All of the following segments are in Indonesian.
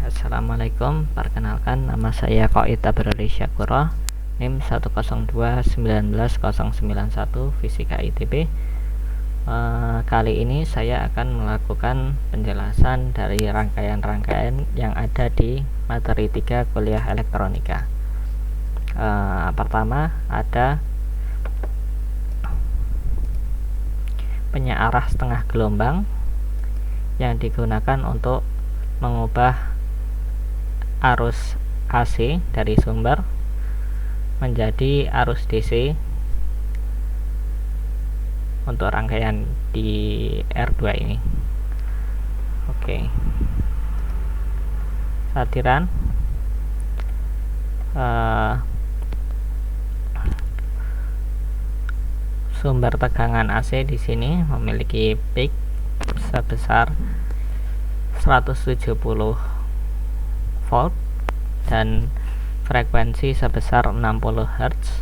Assalamualaikum, perkenalkan nama saya Qoid Abrari Syakuro, NIM 102191091 Fisika ITB. Kali ini saya akan melakukan penjelasan dari rangkaian-rangkaian yang ada di materi 3 kuliah elektronika. Pertama ada penyearah setengah gelombang yang digunakan untuk mengubah arus AC dari sumber menjadi arus DC untuk rangkaian di R2 ini. Oke. Satiran sumber tegangan AC di sini memiliki peak sebesar 170 volt dan frekuensi sebesar 60 Hz,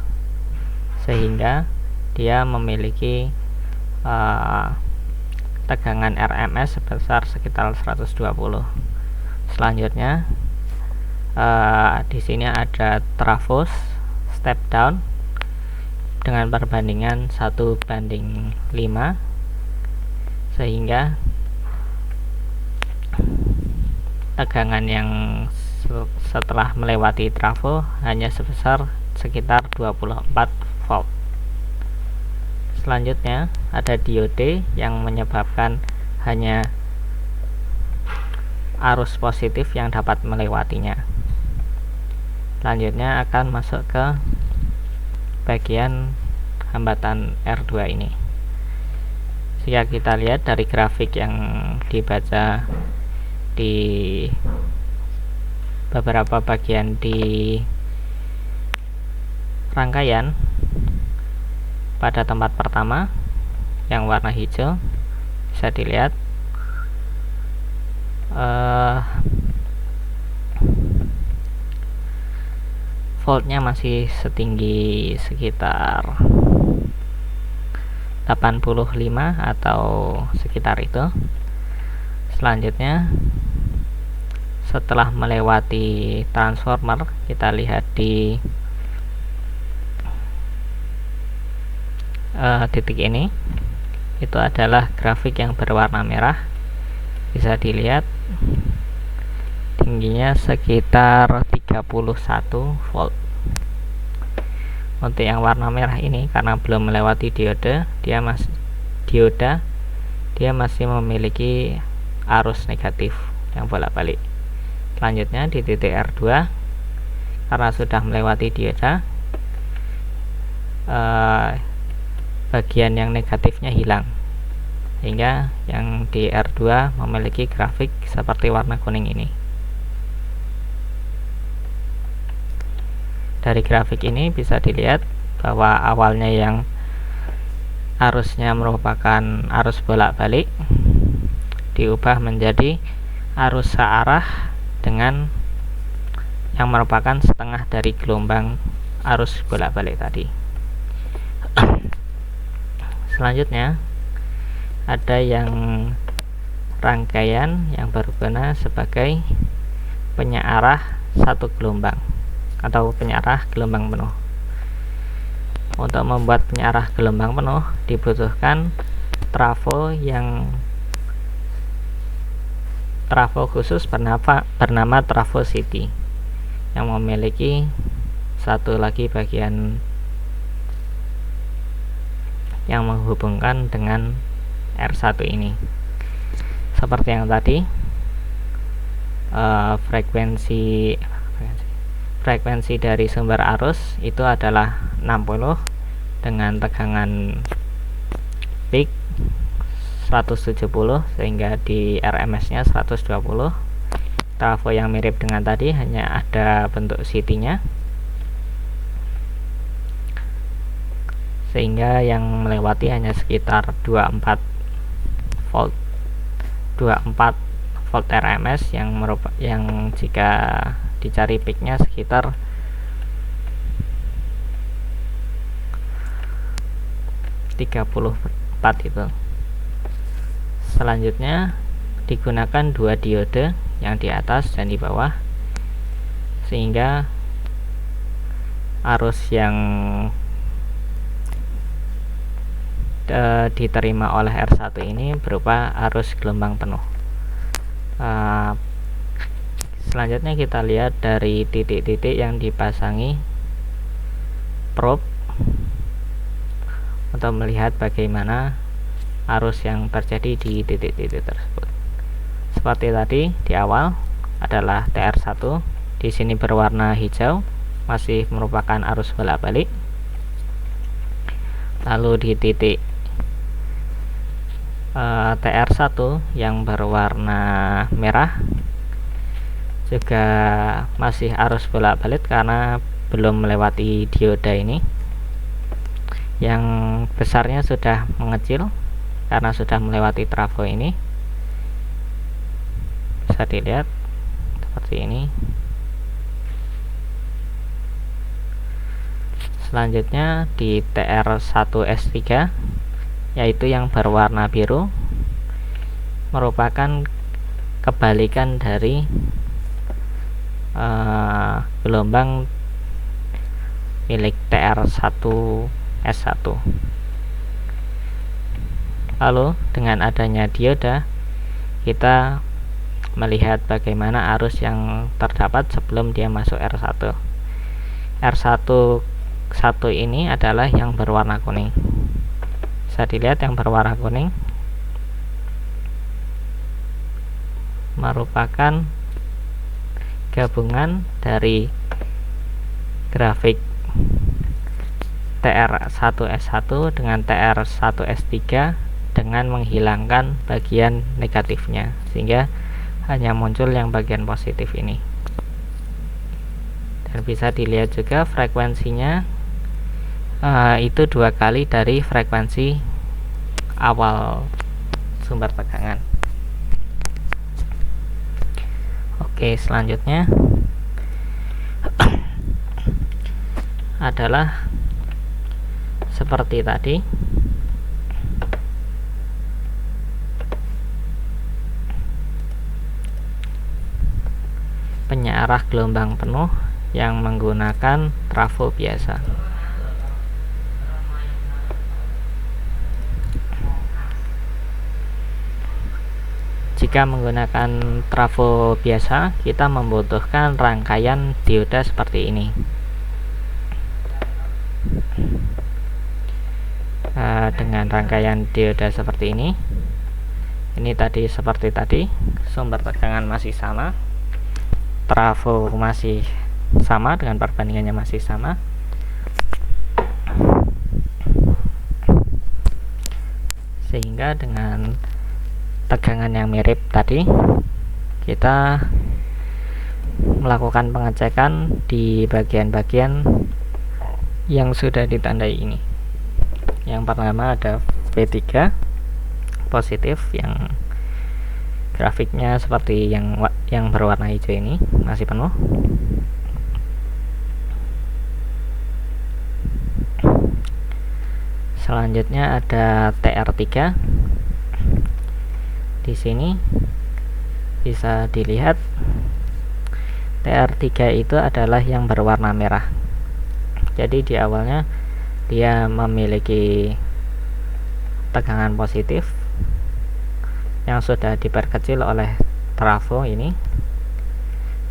sehingga dia memiliki tegangan RMS sebesar sekitar 120. Selanjutnya di sini ada trafo step down dengan perbandingan 1:5, sehingga tegangan yang setelah melewati trafo hanya sebesar sekitar 24 volt. Selanjutnya ada diode yang menyebabkan hanya arus positif yang dapat melewatinya. Selanjutnya akan masuk ke bagian hambatan R2 ini. Jika kita lihat dari grafik yang dibaca di beberapa bagian di rangkaian, pada tempat pertama yang warna hijau bisa dilihat voltnya masih setinggi sekitar 85 atau sekitar itu. Selanjutnya setelah melewati transformer, kita lihat di titik ini, itu adalah grafik yang berwarna merah. Bisa dilihat tingginya sekitar 31 volt. Untuk yang warna merah ini, karena belum melewati dioda, dia masih memiliki arus negatif yang bolak-balik. Selanjutnya di titik R2, karena sudah melewati dioda, bagian yang negatifnya hilang, sehingga yang di R2 memiliki grafik seperti warna kuning ini. Dari grafik ini bisa dilihat bahwa awalnya yang arusnya merupakan arus bolak-balik diubah menjadi arus searah dengan yang merupakan setengah dari gelombang arus bolak-balik tadi. Selanjutnya ada yang rangkaian yang berguna sebagai penyearah satu gelombang atau penyearah gelombang penuh. Untuk membuat penyearah gelombang penuh dibutuhkan trafo khusus bernama trafo city yang memiliki satu lagi bagian yang menghubungkan dengan R1 ini. Seperti yang tadi, frekuensi dari sumber arus itu adalah 60 dengan tegangan peak 170, sehingga di RMS nya 120. Trafo yang mirip dengan tadi hanya ada bentuk CT-nya, sehingga yang melewati hanya sekitar 24 volt RMS yang jika dicari peaknya sekitar 34 itu. Selanjutnya digunakan dua diode yang di atas dan di bawah, sehingga arus yang diterima oleh R1 ini berupa arus gelombang penuh. Selanjutnya kita lihat dari titik-titik yang dipasangi probe untuk melihat bagaimana arus yang terjadi di titik-titik tersebut. Seperti tadi di awal adalah TR1, di sini berwarna hijau, masih merupakan arus bolak-balik. Lalu di titik TR1 yang berwarna merah juga masih arus bolak-balik karena belum melewati dioda ini, yang besarnya sudah mengecil karena sudah melewati trafo ini. Bisa dilihat seperti ini. Selanjutnya di TR1S3, yaitu yang berwarna biru, merupakan kebalikan dari gelombang milik TR1S1. Lalu dengan adanya dioda, kita melihat bagaimana arus yang terdapat sebelum dia masuk R1. R1 ini adalah yang berwarna kuning. Bisa dilihat yang berwarna kuning merupakan gabungan dari grafik TR1S1 dengan TR1S3 dengan menghilangkan bagian negatifnya, sehingga hanya muncul yang bagian positif ini. Dan bisa dilihat juga frekuensinya itu 2 kali dari frekuensi awal sumber tegangan. Oke, selanjutnya adalah seperti tadi. Penyaarah gelombang penuh yang menggunakan trafo biasa. Jika menggunakan trafo biasa, kita membutuhkan rangkaian dioda seperti ini. Dengan rangkaian dioda seperti ini tadi seperti tadi, sumber tegangan masih sama, trafo masih sama dengan perbandingannya masih sama. Sehingga dengan tegangan yang mirip tadi, kita melakukan pengecekan di bagian-bagian yang sudah ditandai ini. Yang pertama ada V3 positif, yang grafiknya seperti yang berwarna hijau ini, masih penuh. Selanjutnya ada TR3. Di sini bisa dilihat TR3 itu adalah yang berwarna merah. Jadi di awalnya dia memiliki tegangan positif yang sudah diperkecil oleh trafo ini.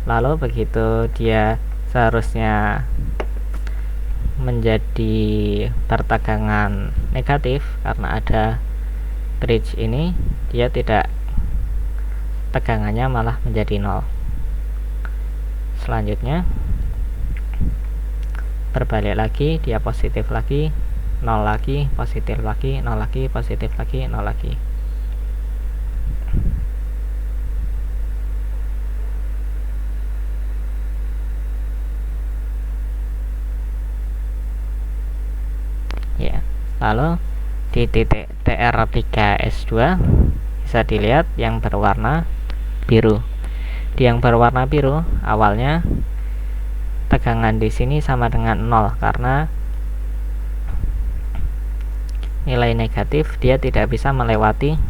Lalu begitu dia seharusnya menjadi bertegangan negatif karena ada bridge ini, dia tidak, tegangannya malah menjadi 0. Selanjutnya berbalik lagi, dia positif lagi, 0 lagi, positif lagi, 0 lagi, positif lagi, 0 lagi. Ya, lalu di titik TR3S2 bisa dilihat yang berwarna biru. Di yang berwarna biru awalnya tegangan di sini sama dengan 0 karena nilai negatif dia tidak bisa melewati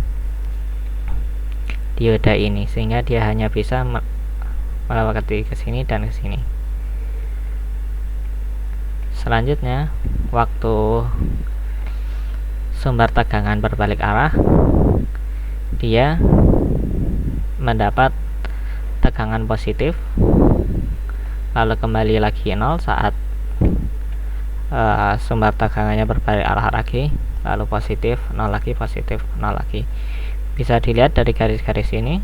dioda ini, sehingga dia hanya bisa melewati ke sini dan ke sini. Selanjutnya, waktu sumber tegangan berbalik arah, dia mendapat tegangan positif, lalu kembali lagi 0 saat sumber tegangannya berbalik arah lagi, lalu positif 0 lagi, positif 0 lagi. Bisa dilihat dari garis-garis ini,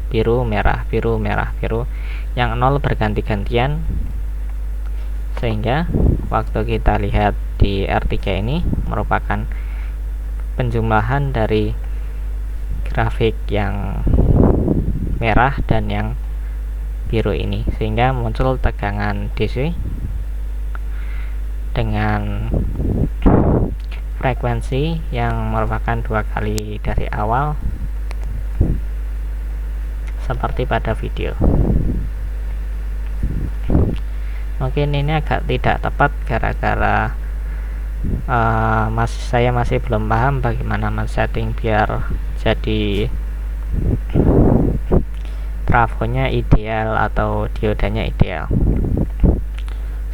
biru merah, biru merah, biru, yang 0 berganti-gantian, sehingga waktu kita lihat di R3 ini merupakan penjumlahan dari grafik yang merah dan yang biru ini, sehingga muncul tegangan DC dengan frekuensi yang merupakan 2 kali dari awal, seperti pada video. Mungkin ini agak tidak tepat gara-gara saya masih belum paham bagaimana men-setting biar jadi trafonya ideal atau diodanya ideal.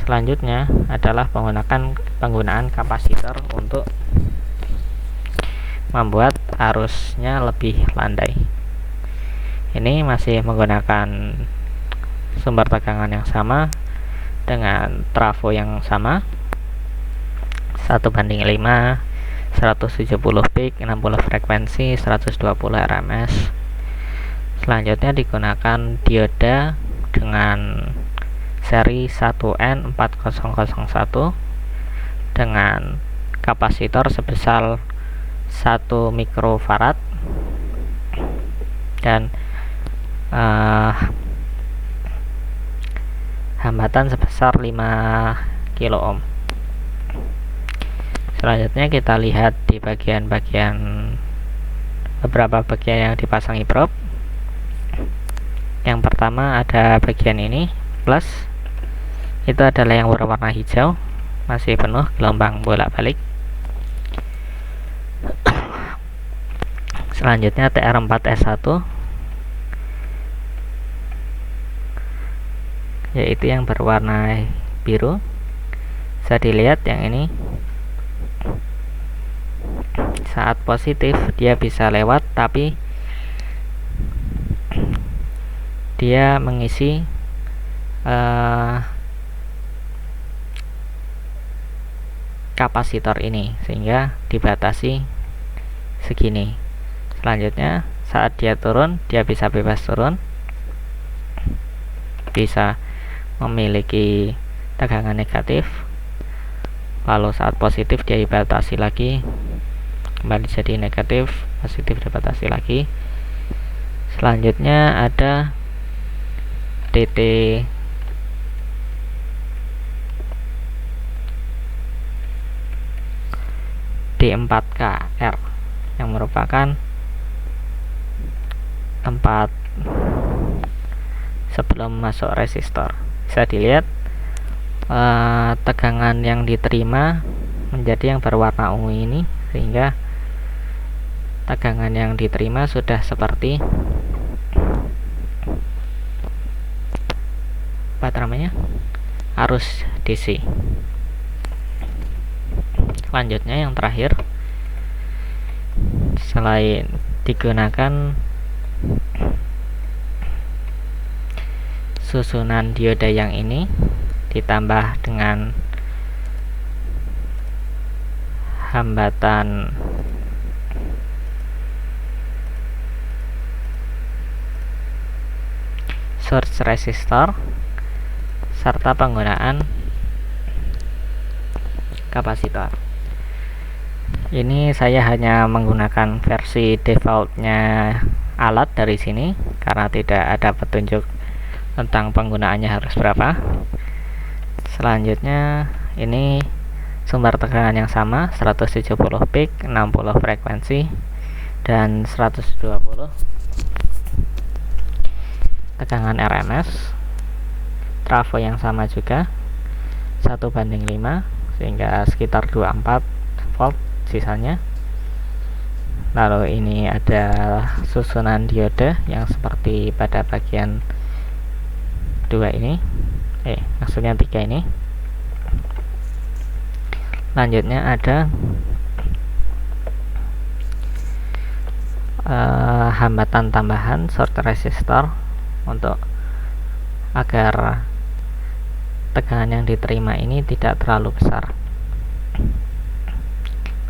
Selanjutnya adalah penggunaan kapasitor untuk membuat arusnya lebih landai. Ini masih menggunakan sumber tegangan yang sama dengan trafo yang sama, 1:5, 170 peak, 60 frekuensi, 120 RMS. Selanjutnya digunakan dioda dengan seri 1N4001 dengan kapasitor sebesar 1 mikrofarad dan hambatan sebesar 5 kilo ohm. Selanjutnya kita lihat di beberapa bagian yang dipasangi probe. Yang pertama ada bagian ini, plus, itu adalah yang berwarna hijau, masih penuh gelombang bolak-balik. Selanjutnya TR4S1, yaitu yang berwarna biru. Bisa dilihat yang ini, saat positif dia bisa lewat, tapi dia mengisi kapasitor ini sehingga dibatasi segini. Selanjutnya saat dia turun, dia bisa bebas turun, bisa memiliki tegangan negatif, lalu saat positif dia dibatasi lagi, kembali jadi negatif, positif dibatasi lagi. Selanjutnya ada DT D4KR yang merupakan tempat sebelum masuk resistor. Bisa dilihat tegangan yang diterima menjadi yang berwarna ungu ini, sehingga tegangan yang diterima sudah seperti arus DC. Selanjutnya yang terakhir, selain digunakan susunan dioda yang ini ditambah dengan hambatan source resistor serta penggunaan kapasitor. Ini saya hanya menggunakan versi defaultnya alat dari sini karena tidak ada petunjuk tentang penggunaannya harus berapa. Selanjutnya ini sumber tegangan yang sama, 170 peak, 60 frekuensi, dan 120 tegangan RMS. Trafo yang sama juga, 1:5, sehingga sekitar 24 volt sisanya. Lalu ini ada susunan diode yang seperti pada bagian 2 ini, maksudnya 3 ini. Lanjutnya ada hambatan tambahan short resistor untuk agar tegangan yang diterima ini tidak terlalu besar.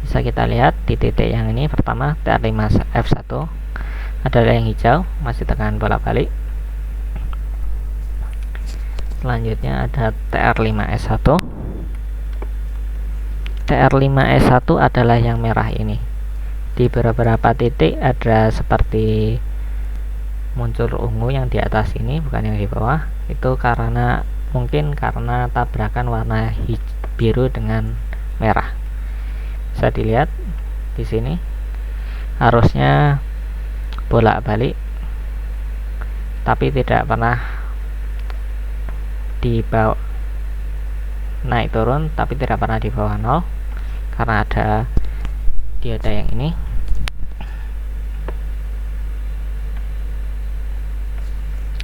Bisa kita lihat di titik yang ini, pertama TR5F1 adalah yang hijau, masih tegangan bolak-balik. Selanjutnya ada TR5S1. TR5S1 adalah yang merah ini. Di beberapa titik ada seperti muncul ungu yang di atas ini, bukan yang di bawah. Itu mungkin karena tabrakan warna biru dengan merah. Bisa dilihat di sini arusnya bolak-balik, tapi tidak pernah di bawah, naik turun tapi tidak pernah di bawah 0 karena ada dioda yang ini.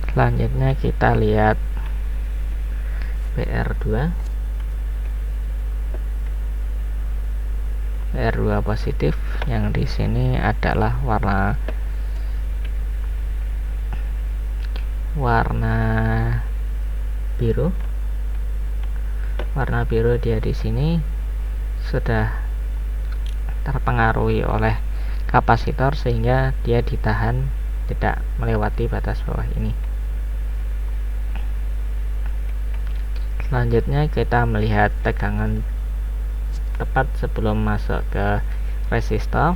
Selanjutnya kita lihat BR2 positif, yang di sini adalah warna biru. Warna biru dia di sini sudah terpengaruhi oleh kapasitor sehingga dia ditahan tidak melewati batas bawah ini. Selanjutnya kita melihat tegangan tepat sebelum masuk ke resistor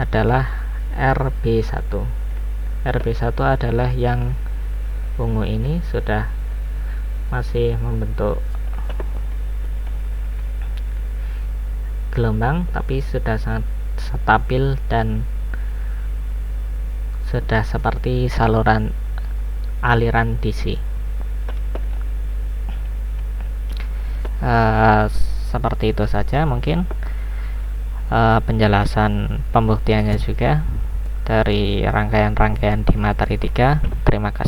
adalah RB1. RB1 adalah yang ungu ini, sudah masih membentuk gelombang tapi sudah sangat stabil dan sudah seperti saluran aliran DC. Seperti itu saja mungkin penjelasan pembuktiannya juga dari rangkaian-rangkaian di materi 3. Terima kasih.